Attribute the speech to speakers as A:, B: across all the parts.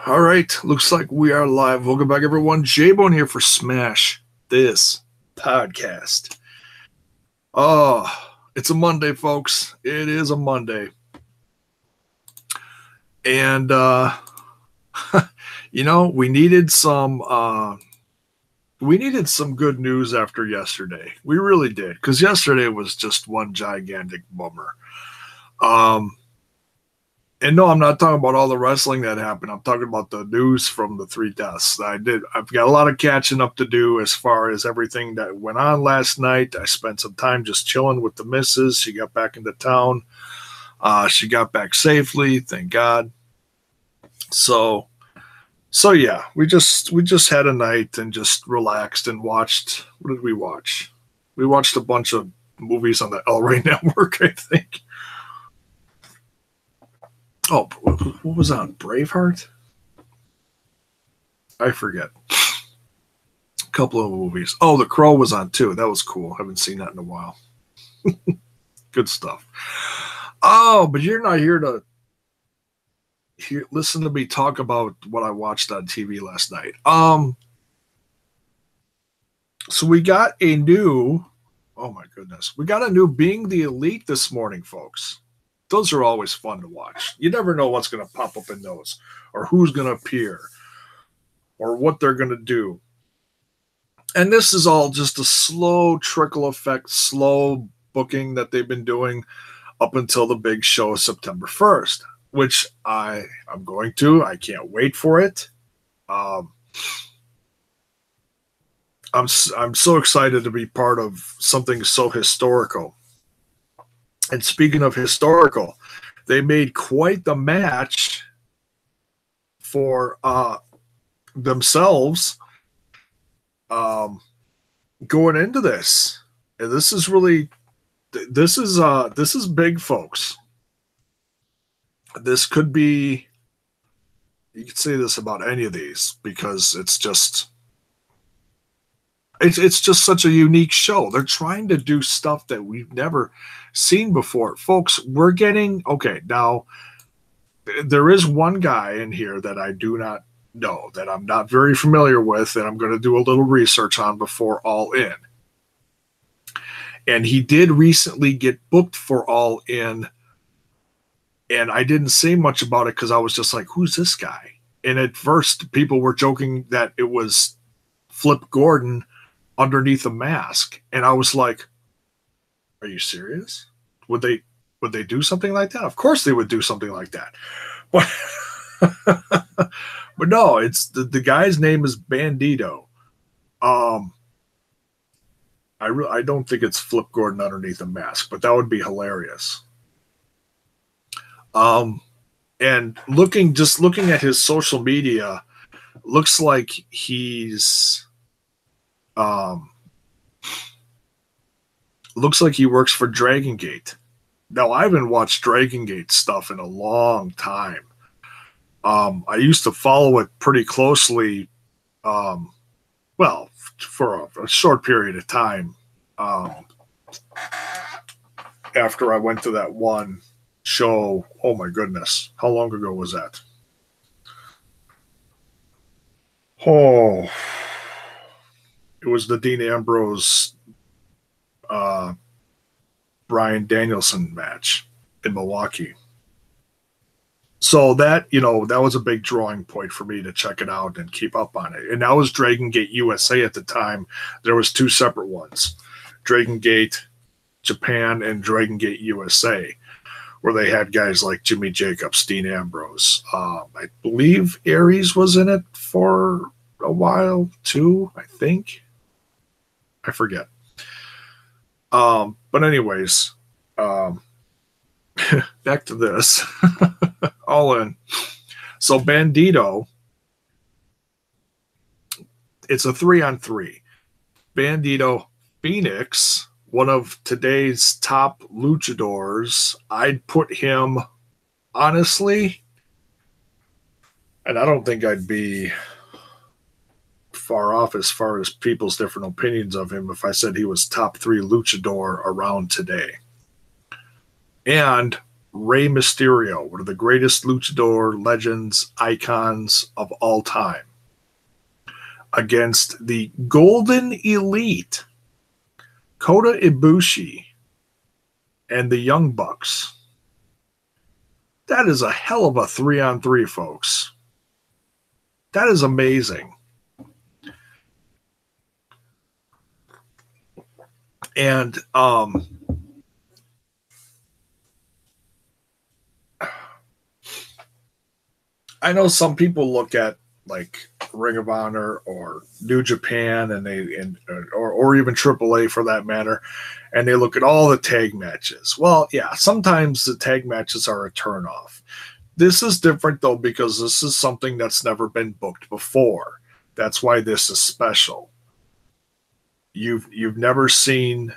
A: All right, looks like we are live. Welcome back, everyone. J-Bone here for Smash This Podcast. Oh, it's a Monday, folks. It is a Monday. And, we needed some good news after yesterday. We really did, because yesterday was just one gigantic bummer. And no, I'm not talking about all the wrestling that happened. I'm talking about the news from the 3 deaths. I've got a lot of catching up to do as far as everything that went on last night. I spent some time just chilling with the missus. She got back into town. She got back safely, thank God. So yeah, we just had a night and just relaxed and watched. What did we watch? We watched a bunch of movies on the El Rey Network, I think. Oh, what was on? Braveheart? I forget. A couple of movies. Oh, The Crow was on too. That was cool. Haven't seen that in a while. Good stuff. Oh, but you're not here to listen to me talk about what I watched on TV last night. So we got a new, oh my goodness, we got a new Being the Elite this morning, folks. Those are always fun to watch. You never know what's going to pop up in those, or who's going to appear, or what they're going to do. And this is all just a slow trickle effect, slow booking that they've been doing up until the big show September 1st, which I'm going to. I can't wait for it. I'm so excited to be part of something so historical. And speaking of historical, they made quite the match for themselves going into this. And this is big, folks. This could be, you could say this about any of these, because it's just such a unique show. They're trying to do stuff that we've never seen before. Folks, we're getting, okay, now, there is one guy in here that I do not know, that I'm not very familiar with, and I'm going to do a little research on before All In. And he did recently get booked for All In, and I didn't say much about it because I was just like, who's this guy? And at first, people were joking that it was Flip Gordon underneath a mask, and I was like, are you serious? Would they do something like that? Of course they would do something like that. But but no, it's the guy's name is Bandito. I don't think it's Flip Gordon underneath a mask, but that would be hilarious. And looking at his social media, looks like he's looks like he works for Dragon Gate. Now, I haven't watched Dragon Gate stuff in a long time. I used to follow it pretty closely, for a short period of time, after I went to that one show. Oh my goodness. How long ago was that? Oh, it was the Dean Ambrose Bryan Danielson match in Milwaukee. So that was a big drawing point for me to check it out and keep up on it. And that was Dragon Gate USA at the time. There was 2 separate ones, Dragon Gate Japan and Dragon Gate USA, where they had guys like Jimmy Jacobs, Dean Ambrose. I believe Aries was in it for a while too, I think. I forget. But anyways, back to this. All In. So Bandito, it's a 3-on-3. Bandito, Phoenix, one of today's top luchadors. I'd put him, honestly, and I don't think I'd be far off as far as people's different opinions of him if I said he was top 3 luchador around today. And Rey Mysterio, one of the greatest luchador legends, icons of all time, against the Golden Elite, Kota Ibushi, and the Young Bucks. That is a hell of a 3-on-3, folks. That is amazing. And I know some people look at like Ring of Honor or New Japan or even AAA for that matter, and they look at all the tag matches. Well, yeah, sometimes the tag matches are a turnoff. This is different though, because this is something that's never been booked before. That's why this is special. You've never seen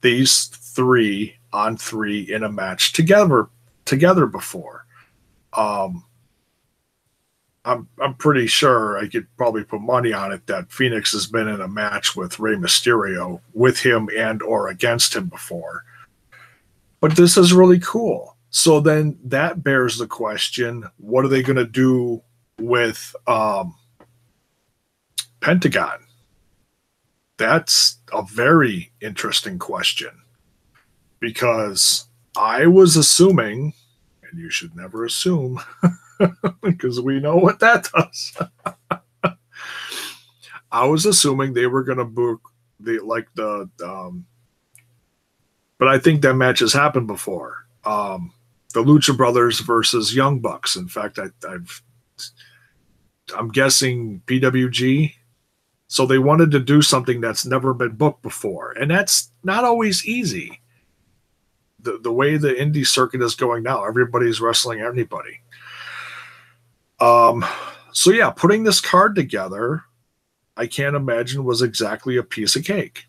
A: these 3-on-3 in a match together before. I'm pretty sure I could probably put money on it that Phoenix has been in a match with Rey Mysterio with him and or against him before. But this is really cool. So then that bears the question, what are they going to do with Pentagon? That's a very interesting question, because I was assuming, and you should never assume, because we know what that does. I was assuming they were going to book but I think that match has happened before. The Lucha Brothers versus Young Bucks. In fact, I'm guessing PWG. So they wanted to do something that's never been booked before, and that's not always easy. The way the indie circuit is going now, everybody's wrestling anybody. So yeah, putting this card together, I can't imagine was exactly a piece of cake.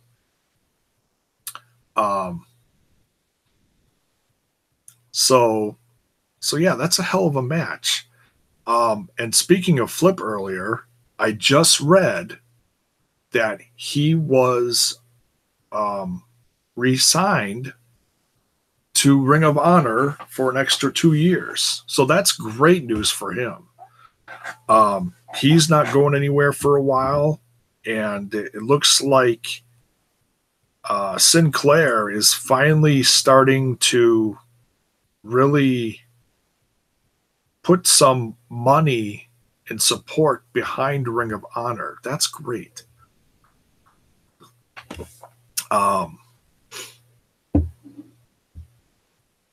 A: So yeah, that's a hell of a match. And speaking of Flip earlier, I just read that he was re-signed to Ring of Honor for an extra 2 years. So that's great news for him. He's not going anywhere for a while, and it looks like Sinclair is finally starting to really put some money and support behind Ring of Honor. That's great.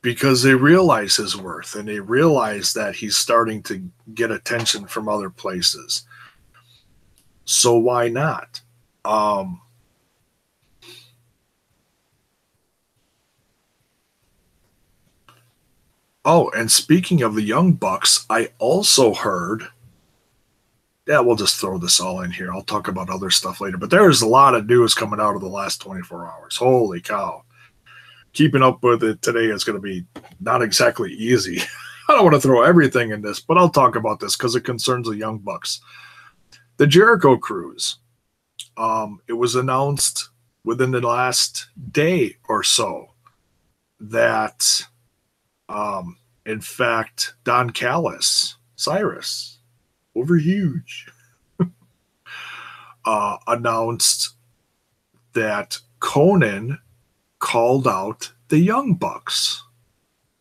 A: Because they realize his worth, and they realize that he's starting to get attention from other places. So why not? Oh, and speaking of the Young Bucks, I also heard, yeah, we'll just throw this all in here. I'll talk about other stuff later, but there's a lot of news coming out of the last 24 hours. Holy cow. Keeping up with it today is going to be not exactly easy. I don't want to throw everything in this, but I'll talk about this because it concerns the Young Bucks. The Jericho Cruise. It was announced within the last day or so that, in fact, Don Callis, Cyrus, over huge, announced that Conan called out the Young Bucks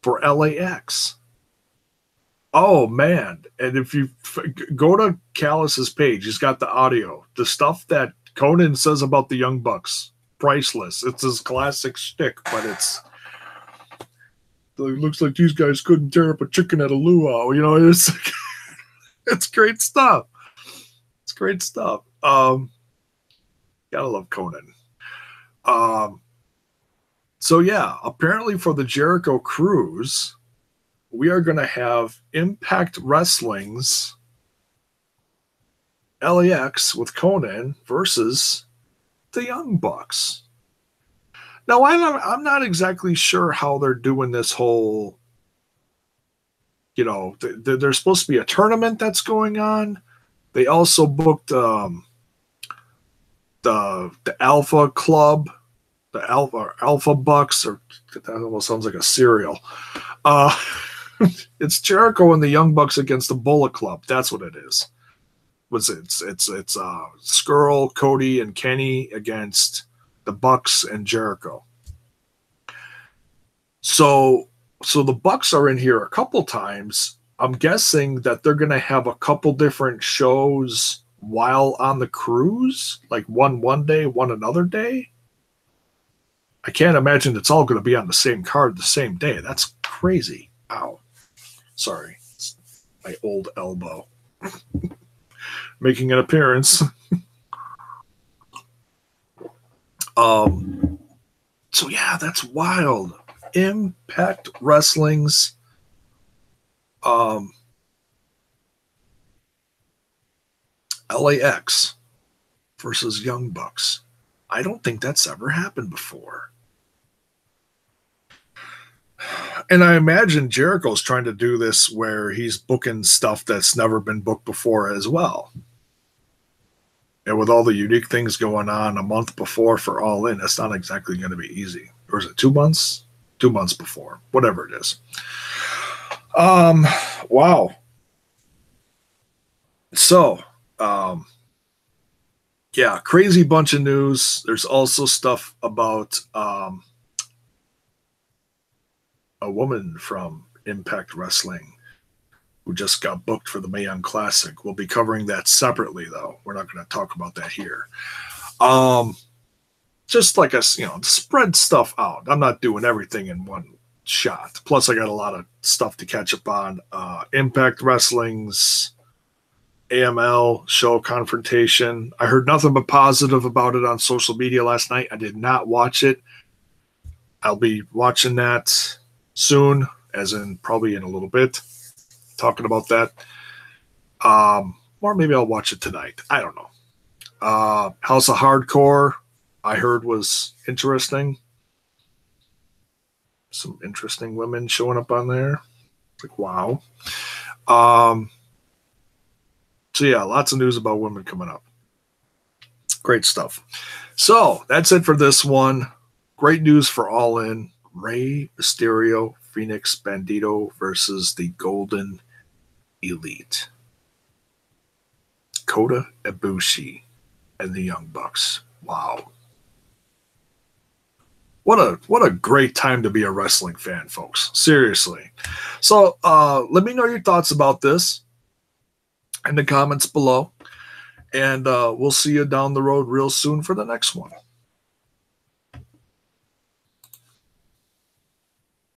A: for LAX. Oh, man. And if you go to Callis's page, he's got the audio. The stuff that Conan says about the Young Bucks, priceless. It's his classic shtick, but it looks like these guys couldn't tear up a chicken at a luau. You know, it's great stuff. It's great stuff. Gotta love Conan. So yeah, apparently for the Jericho Cruise, we are going to have Impact Wrestling's LAX with Conan versus the Young Bucks. Now, I'm not exactly sure how they're doing this whole, you know, there's supposed to be a tournament that's going on. They also booked the Alpha Club the Alpha Bucks, or that almost sounds like a cereal. Uh, it's Jericho and the Young Bucks against the Bullet Club. That's what it is. It's Skrull, Cody, and Kenny against the Bucks and Jericho. So the Bucks are in here a couple times. I'm guessing that they're going to have a couple different shows while on the cruise, like one day, one another day. I can't imagine it's all going to be on the same card the same day. That's crazy. Ow. Sorry. It's my old elbow making an appearance. So yeah, that's wild. Impact Wrestling's LAX versus Young Bucks. I don't think that's ever happened before. And I imagine Jericho's trying to do this where he's booking stuff that's never been booked before as well. And with all the unique things going on a month before for All In, it's not exactly going to be easy. Or is it 2 months? 2 months before, whatever it is. Wow. So, yeah, crazy bunch of news. There's also stuff about a woman from Impact Wrestling who just got booked for the Mae Young Classic. We'll be covering that separately, though. We're not going to talk about that here. Just like us, spread stuff out. I'm not doing everything in one shot. Plus, I got a lot of stuff to catch up on. Impact Wrestling's AML show Confrontation. I heard nothing but positive about it on social media last night. I did not watch it. I'll be watching that soon, as in probably in a little bit, talking about that. Or maybe I'll watch it tonight. I don't know. House of Hardcore, I heard, was interesting. Some interesting women showing up on there. Like, wow. So yeah, lots of news about women coming up. Great stuff. So that's it for this one. Great news for All In. Rey Mysterio, Phoenix Bandito versus the Golden Elite. Kota Ibushi and the Young Bucks. Wow. What a great time to be a wrestling fan, folks. Seriously. So let me know your thoughts about this in the comments below. And we'll see you down the road real soon for the next one.